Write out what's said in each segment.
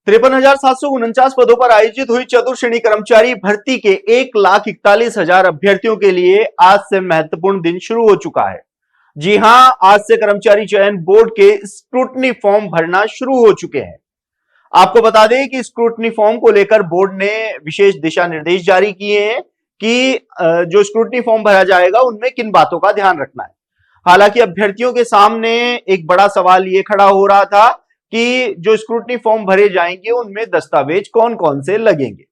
53,749 पदों पर आयोजित हुई चतुर्श्रेणी कर्मचारी भर्ती के 1,41,000 अभ्यर्थियों के लिए आज से महत्वपूर्ण दिन शुरू हो चुका है। जी हां, आज से कर्मचारी चयन बोर्ड के स्क्रूटनी फॉर्म भरना शुरू हो चुके हैं। आपको बता दें कि स्क्रूटनी फॉर्म को लेकर बोर्ड ने विशेष दिशा निर्देश जारी किए हैं कि जो स्क्रूटनी फॉर्म भरा जाएगा उनमें किन बातों का ध्यान रखना है। हालांकि अभ्यर्थियों के सामने एक बड़ा सवाल यह खड़ा हो रहा था कि जो स्क्रूटनी फॉर्म भरे जाएंगे उनमें दस्तावेज कौन कौन से लगेंगे।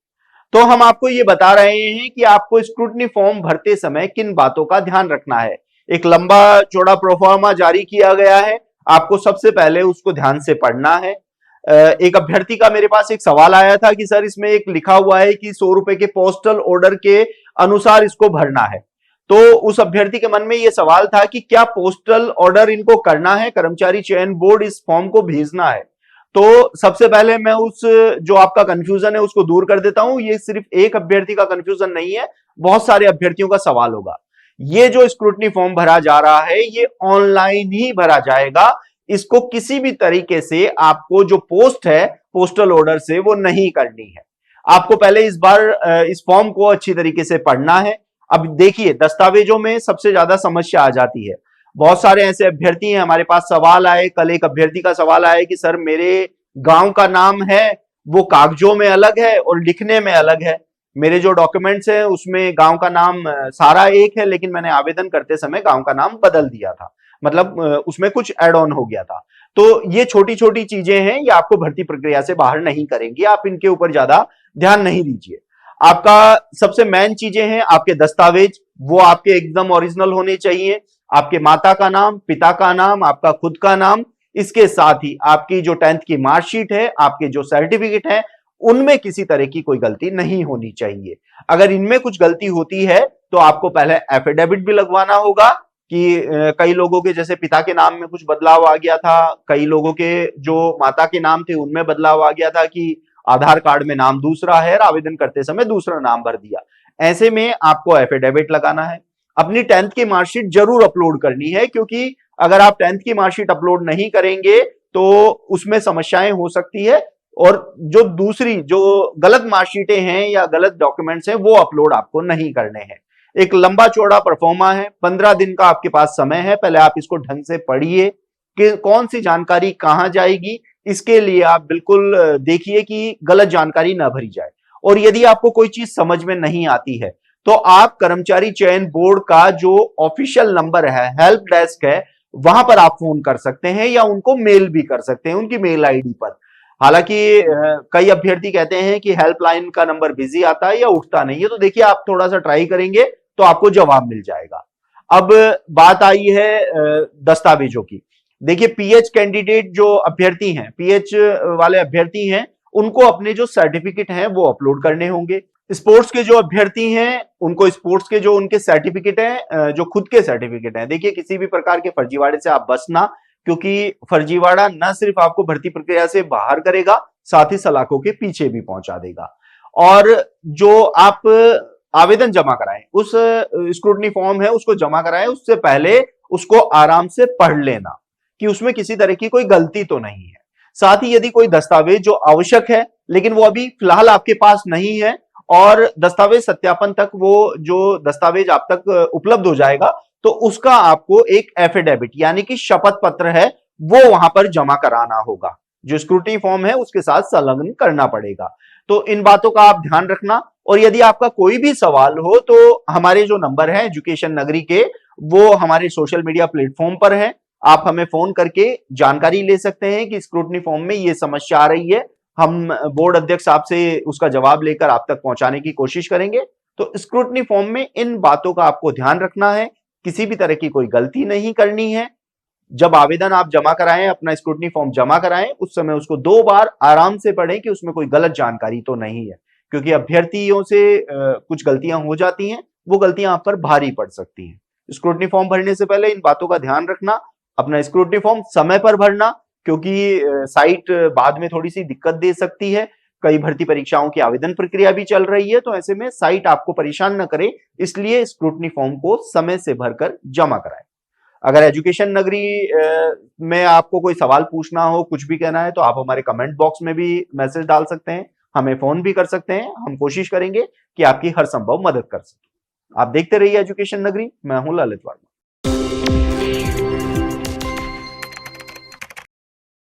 तो हम आपको ये बता रहे हैं कि आपको स्क्रूटनी फॉर्म भरते समय किन बातों का ध्यान रखना है। एक लंबा चौड़ा प्रोफार्मा जारी किया गया है, आपको सबसे पहले उसको ध्यान से पढ़ना है। एक अभ्यर्थी का मेरे पास एक सवाल आया था कि सर इसमें एक लिखा हुआ है कि 100 रुपए के पोस्टल ऑर्डर के अनुसार इसको भरना है। तो उस अभ्यर्थी के मन में यह सवाल था कि क्या पोस्टल ऑर्डर इनको करना है, कर्मचारी चयन बोर्ड इस फॉर्म को भेजना है। तो सबसे पहले मैं उस जो आपका कंफ्यूजन है उसको दूर कर देता हूं। ये सिर्फ एक अभ्यर्थी का कंफ्यूजन नहीं है, बहुत सारे अभ्यर्थियों का सवाल होगा। ये जो स्क्रूटनी फॉर्म भरा जा रहा है ये ऑनलाइन ही भरा जाएगा। इसको किसी भी तरीके से आपको जो पोस्ट है पोस्टल ऑर्डर से वो नहीं करनी है। आपको पहले इस बार इस फॉर्म को अच्छी तरीके से पढ़ना है। अब देखिए, दस्तावेजों में सबसे ज्यादा समस्या आ जाती है। बहुत सारे ऐसे अभ्यर्थी हैं, हमारे पास सवाल आए, कल एक अभ्यर्थी का सवाल आया कि सर मेरे गांव का नाम है वो कागजों में अलग है और लिखने में अलग है। मेरे जो डॉक्यूमेंट्स हैं उसमें गांव का नाम सारा एक है, लेकिन मैंने आवेदन करते समय गांव का नाम बदल दिया था, मतलब उसमें कुछ एड ऑन हो गया था। तो ये छोटी छोटी चीजें हैं, ये आपको भर्ती प्रक्रिया से बाहर नहीं करेंगी, आप इनके ऊपर ज्यादा ध्यान नहीं दीजिए। आपका सबसे मेन चीजें हैं आपके दस्तावेज, वो आपके एकदम ओरिजिनल होने चाहिए। आपके माता का नाम, पिता का नाम, आपका खुद का नाम, इसके साथ ही आपकी जो 10th की मार्कशीट है, आपके जो सर्टिफिकेट है, उनमें किसी तरह की कोई गलती नहीं होनी चाहिए। अगर इनमें कुछ गलती होती है तो आपको पहले एफिडेविट भी लगवाना होगा कि कई लोगों के जैसे पिता के नाम में कुछ बदलाव आ गया था, कई लोगों के जो माता के नाम थे उनमें बदलाव आ गया था कि आधार कार्ड में नाम दूसरा है और आवेदन करते समय दूसरा नाम भर दिया। ऐसे में आपको एफिडेविट लगाना है। अपनी 10th की मार्कशीट जरूर अपलोड करनी है, क्योंकि अगर आप 10th की मार्कशीट अपलोड नहीं करेंगे तो उसमें समस्याएं हो सकती है, और जो दूसरी जो गलत मार्कशीटें हैं या गलत डॉक्यूमेंट्स हैं वो अपलोड आपको नहीं करने हैं। एक लंबा चौड़ा परफॉर्मा है, 15 दिन का आपके पास समय है। पहले आप इसको ढंग से पढ़िए कि कौन सी जानकारी कहां जाएगी। इसके लिए आप बिल्कुल देखिए कि गलत जानकारी ना भरी जाए। और यदि आपको कोई चीज समझ में नहीं आती है तो आप कर्मचारी चयन बोर्ड का जो ऑफिशियल नंबर है, हेल्प डेस्क है, वहां पर आप फोन कर सकते हैं या उनको मेल भी कर सकते हैं उनकी मेल आईडी पर। हालांकि कई अभ्यर्थी कहते हैं कि हेल्पलाइन का नंबर बिजी आता है या उठता नहीं है, तो देखिए आप थोड़ा सा ट्राई करेंगे तो आपको जवाब मिल जाएगा। अब बात आई है दस्तावेजों की। देखिए, पीएच कैंडिडेट जो अभ्यर्थी हैं, पीएच वाले अभ्यर्थी हैं, उनको अपने जो सर्टिफिकेट हैं वो अपलोड करने होंगे। स्पोर्ट्स के जो अभ्यर्थी हैं उनको स्पोर्ट्स के जो उनके सर्टिफिकेट हैं, जो खुद के सर्टिफिकेट हैं, देखिए किसी भी प्रकार के फर्जीवाड़े से आप बचना, क्योंकि फर्जीवाड़ा न सिर्फ आपको भर्ती प्रक्रिया से बाहर करेगा, साथ ही सलाखों के पीछे भी पहुंचा देगा। और जो आप आवेदन जमा कराएं, उस स्क्रूटनी फॉर्म है उसको जमा कराएं, उससे पहले उसको आराम से पढ़ लेना कि उसमें किसी तरह की कोई गलती तो नहीं है। साथ ही यदि कोई दस्तावेज जो आवश्यक है लेकिन वो अभी फिलहाल आपके पास नहीं है और दस्तावेज सत्यापन तक वो जो दस्तावेज आप तक उपलब्ध हो जाएगा, तो उसका आपको एक एफिडेविट यानी कि शपथ पत्र है वो वहां पर जमा कराना होगा, जो स्क्रूटनी फॉर्म है उसके साथ संलग्न करना पड़ेगा। तो इन बातों का आप ध्यान रखना। और यदि आपका कोई भी सवाल हो तो हमारे जो नंबर है एजुकेशन नगरी के, वो हमारे सोशल मीडिया प्लेटफॉर्म पर है, आप हमें फोन करके जानकारी ले सकते हैं कि स्क्रूटनी फॉर्म में ये समस्या आ रही है। हम बोर्ड अध्यक्ष आपसे उसका जवाब लेकर आप तक पहुंचाने की कोशिश करेंगे। तो स्क्रूटनी फॉर्म में इन बातों का आपको ध्यान रखना है, किसी भी तरह की कोई गलती नहीं करनी है। जब आवेदन आप जमा कराएं, अपना स्क्रूटनी फॉर्म जमा कराएं, उस समय उसको 2 बार आराम से पढ़ें कि उसमें कोई गलत जानकारी तो नहीं है, क्योंकि अभ्यर्थियों से कुछ गलतियां हो जाती हैं, वो गलतियां आप पर भारी पड़ सकती हैं। स्क्रूटनी फॉर्म भरने से पहले इन बातों का ध्यान रखना, अपना स्क्रूटनी फॉर्म समय पर भरना, क्योंकि साइट बाद में थोड़ी सी दिक्कत दे सकती है। कई भर्ती परीक्षाओं की आवेदन प्रक्रिया भी चल रही है, तो ऐसे में साइट आपको परेशान न करे, इसलिए स्क्रूटनी फॉर्म को समय से भरकर जमा कराएं। अगर एजुकेशन नगरी में आपको कोई सवाल पूछना हो, कुछ भी कहना है, तो आप हमारे कमेंट बॉक्स में भी मैसेज डाल सकते हैं, हमें फोन भी कर सकते हैं। हम कोशिश करेंगे कि आपकी हर संभव मदद कर सकें। आप देखते रहिए एजुकेशन नगरी। मैं हूं ललित वर्मा।